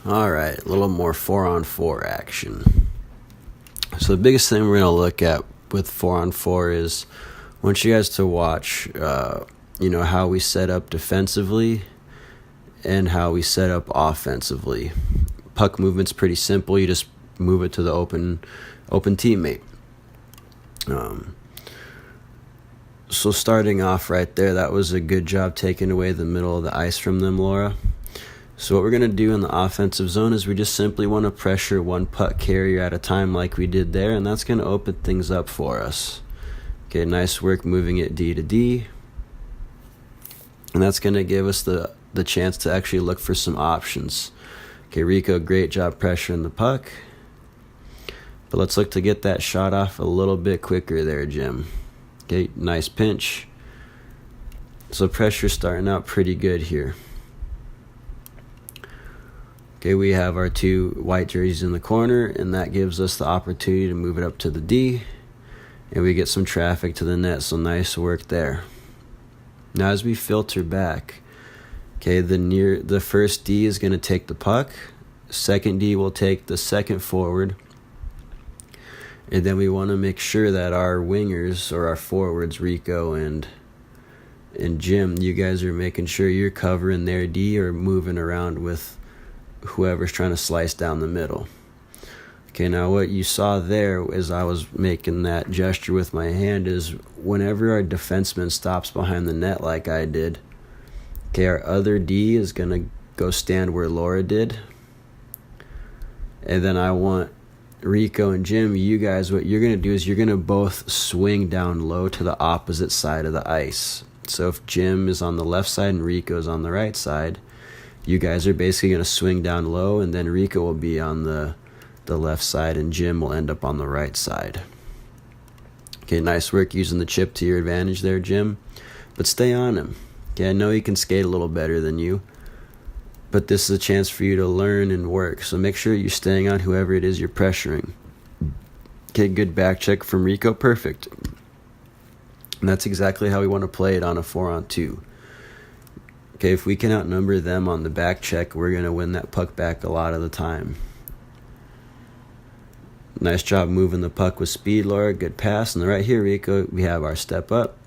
Alright, a little more 4-on-4 action. So the biggest thing we're going to look at with 4-on-4 is I want you guys to watch how we set up defensively and how we set up offensively. Puck movement's pretty simple. You just move it to the open teammate. So starting off right there, that was a good job taking away the middle of the ice from them, Laura. So what we're going to do in the offensive zone is we just simply want to pressure one puck carrier at a time like we did there, and that's going to open things up for us. Okay, nice work moving it D to D. And that's going to give us the chance to actually look for some options. Okay, Rico, great job pressuring the puck. But let's look to get that shot off a little bit quicker there, Jim. Okay, nice pinch. So pressure's starting out pretty good here. Okay, we have our two white jerseys in the corner, and that gives us the opportunity to move it up to the D, and we get some traffic to the net, so nice work there. Now as we filter back, okay, the first D is going to take the puck, second D will take the second forward, and then we want to make sure that our wingers, or our forwards, Rico and Jim, you guys are making sure you're covering their D or moving around with whoever's trying to slice down the middle. Okay, now what you saw there as I was making that gesture with my hand is whenever our defenseman stops behind the net like I did, okay, our other D is going to go stand where Laura did. And then I want Rico and Jim, you guys, what you're going to do is you're going to both swing down low to the opposite side of the ice. So if Jim is on the left side and Rico is on the right side, you guys are basically going to swing down low, and then Rico will be on the left side, and Jim will end up on the right side. Okay, nice work using the chip to your advantage there, Jim. But stay on him. Okay, I know he can skate a little better than you, but this is a chance for you to learn and work. So make sure you're staying on whoever it is you're pressuring. Okay, good back check from Rico. Perfect. And that's exactly how we want to play it on a 4-on-2. Okay, if we can outnumber them on the back check, we're going to win that puck back a lot of the time. Nice job moving the puck with speed, Laura. Good pass. And right here, Rico, we have our step up.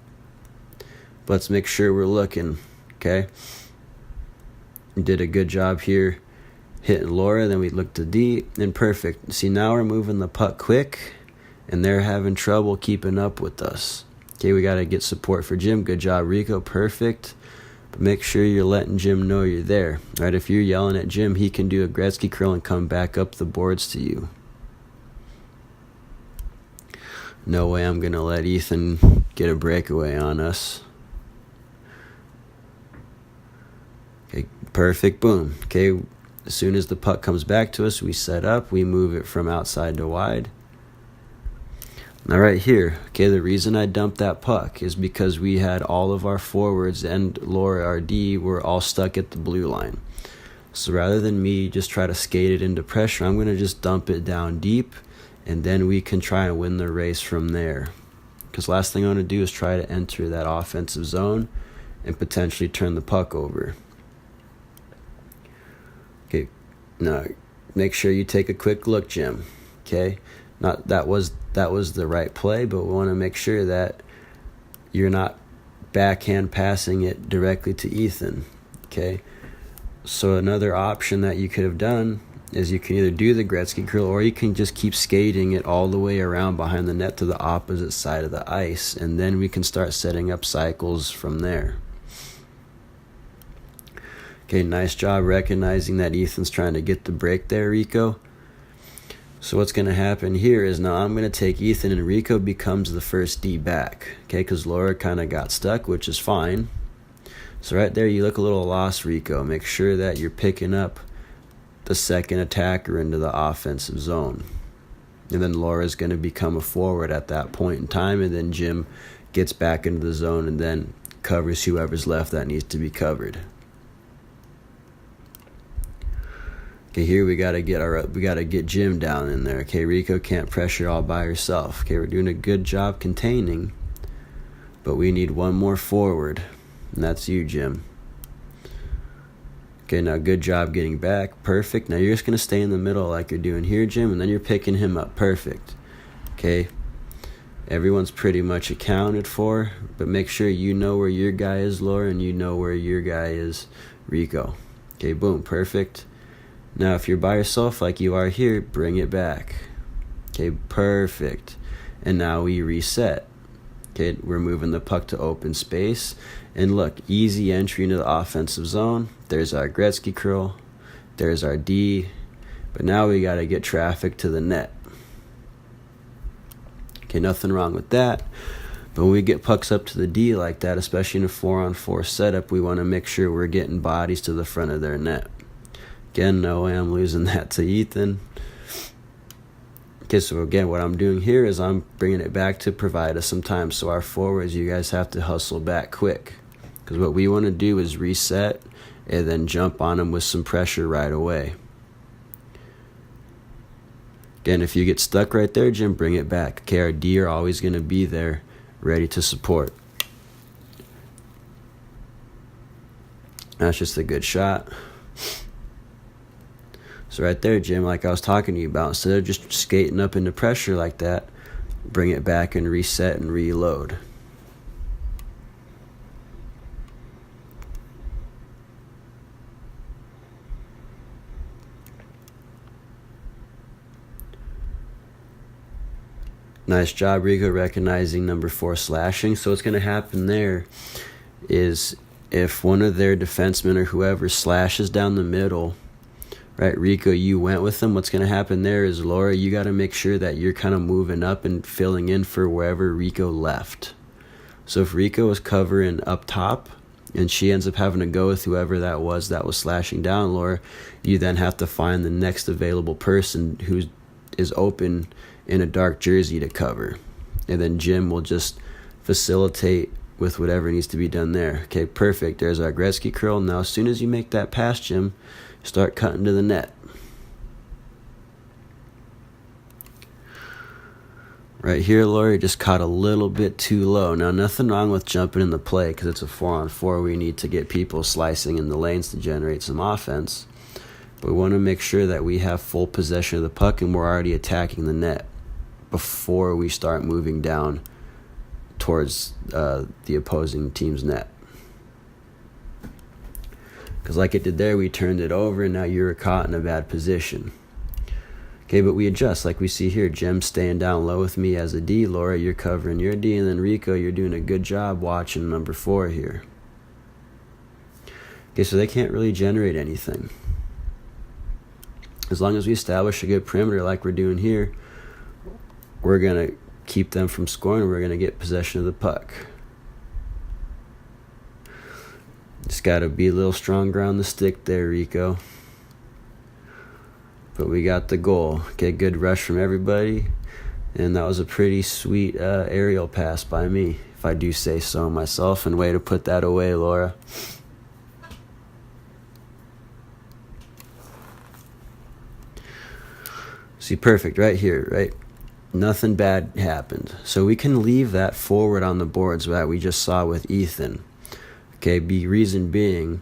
Let's make sure we're looking, okay? We did a good job here hitting Laura. Then we look to D, and perfect. See, now we're moving the puck quick, and they're having trouble keeping up with us. Okay, we got to get support for Jim. Good job, Rico. Perfect. Make sure you're letting Jim know you're there. Right? If you're yelling at Jim, he can do a Gretzky curl and come back up the boards to you. No way I'm going to let Ethan get a breakaway on us. Okay, perfect. Boom. Okay, as soon as the puck comes back to us, we set up. We move it from outside to wide. Now right here, okay, the reason I dumped that puck is because we had all of our forwards and Laura, our D, were all stuck at the blue line. So rather than me just try to skate it into pressure, I'm going to just dump it down deep, and then we can try and win the race from there. Because last thing I want to do is try to enter that offensive zone and potentially turn the puck over. Okay, now make sure you take a quick look, Jim. Okay, that was the right play, but we want to make sure that you're not backhand passing it directly to Ethan. Okay, so another option that you could have done is you can either do the Gretzky curl, or you can just keep skating it all the way around behind the net to the opposite side of the ice, and then we can start setting up cycles from there. Okay, nice job recognizing that Ethan's trying to get the break there, Rico. So what's going to happen here is now I'm going to take Ethan, and Rico becomes the first D back, okay, because Laura kind of got stuck, which is fine. So right there, you look a little lost, Rico. Make sure that you're picking up the second attacker into the offensive zone. And then Laura's going to become a forward at that point in time, and then Jim gets back into the zone and then covers whoever's left that needs to be covered. Okay, here we gotta get Jim down in there. Okay, Rico can't pressure all by herself. Okay, we're doing a good job containing, but we need one more forward, and that's you, Jim. Okay, now good job getting back. Perfect. Now you're just going to stay in the middle like you're doing here, Jim, and then you're picking him up. Perfect. Okay. Everyone's pretty much accounted for, but make sure you know where your guy is, Laura, and you know where your guy is, Rico. Okay, boom. Perfect. Now if you're by yourself like you are here, bring it back. Okay, perfect. And now we reset. Okay, we're moving the puck to open space. And look, easy entry into the offensive zone. There's our Gretzky curl. There's our D. But now we got to get traffic to the net. Okay, nothing wrong with that. But when we get pucks up to the D like that, especially in a 4-on-4 setup, we want to make sure we're getting bodies to the front of their net. Again, no way I'm losing that to Ethan. Okay, so again, what I'm doing here is I'm bringing it back to provide us some time. So our forwards, you guys have to hustle back quick. Because what we want to do is reset and then jump on them with some pressure right away. Again, if you get stuck right there, Jim, bring it back. Okay, our D are always going to be there, ready to support. That's just a good shot. So right there, Jim, like I was talking to you about, instead of just skating up into pressure like that, bring it back and reset and reload. Nice job, Rico, recognizing number 4 slashing. So what's going to happen there is if one of their defensemen or whoever slashes down the middle, right, Rico, you went with them. What's going to happen there is, Laura, you got to make sure that you're kind of moving up and filling in for wherever Rico left. So if Rico was covering up top and she ends up having to go with whoever that was slashing down, Laura, you then have to find the next available person who is open in a dark jersey to cover. And then Jim will just facilitate with whatever needs to be done there. Okay, perfect. There's our Gretzky curl. Now, as soon as you make that pass, Jim, start cutting to the net. Right here, Laura, just caught a little bit too low. Now, nothing wrong with jumping in the play because it's a 4-on-4. We need to get people slicing in the lanes to generate some offense. But we want to make sure that we have full possession of the puck and we're already attacking the net before we start moving down towards the opposing team's net. Because like it did there, we turned it over and now you're caught in a bad position. Okay, but we adjust like we see here. Jim staying down low with me as a D. Laura, you're covering your D. And then Rico, you're doing a good job watching number 4 here. Okay, so they can't really generate anything. As long as we establish a good perimeter like we're doing here, we're going to keep them from scoring and we're going to get possession of the puck. Just got to be a little stronger on the stick there, Rico. But we got the goal. Okay, good rush from everybody. And that was a pretty sweet aerial pass by me, if I do say so myself. And way to put that away, Laura. See, perfect right here, right? Nothing bad happened. So we can leave that forward on the boards that we just saw with Ethan. Okay, reason being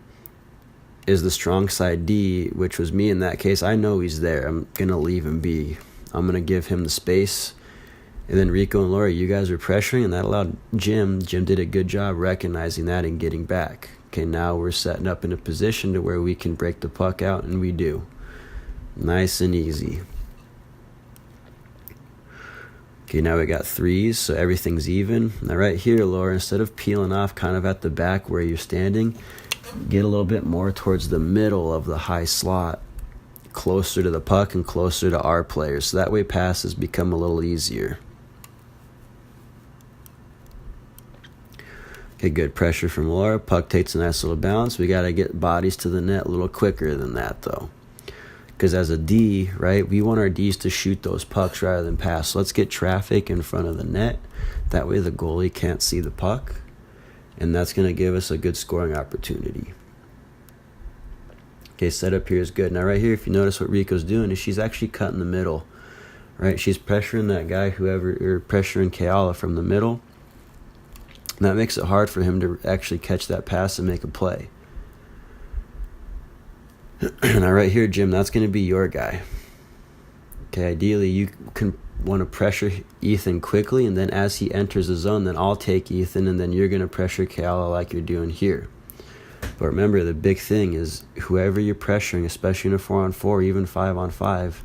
is the strong side D, which was me in that case. I know he's there. I'm going to leave him be. I'm going to give him the space. And then Rico and Laura, you guys were pressuring, and that allowed Jim. Jim did a good job recognizing that and getting back. Okay, now we're setting up in a position to where we can break the puck out, and we do. Nice and easy. Okay, now we got 3s, so everything's even. Now right here, Laura, instead of peeling off kind of at the back where you're standing, get a little bit more towards the middle of the high slot, closer to the puck and closer to our players. So that way passes become a little easier. Okay, good pressure from Laura. Puck takes a nice little bounce. We got to get bodies to the net a little quicker than that, though. Because as a D, right, we want our Ds to shoot those pucks rather than pass. So let's get traffic in front of the net. That way the goalie can't see the puck. And that's going to give us a good scoring opportunity. Okay, setup here is good. Now right here, if you notice what Rico's doing, is she's actually cutting the middle. Right, she's pressuring that guy, or pressuring Keala from the middle. And that makes it hard for him to actually catch that pass and make a play. Now right here, Jim, that's going to be your guy. Okay, ideally you can want to pressure Ethan quickly, and then as he enters the zone, then I'll take Ethan, and then you're going to pressure Kayla like you're doing here. But remember, the big thing is whoever you're pressuring, especially in a 4-on-4, even 5-on-5,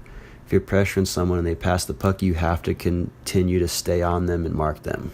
if you're pressuring someone and they pass the puck, you have to continue to stay on them and mark them.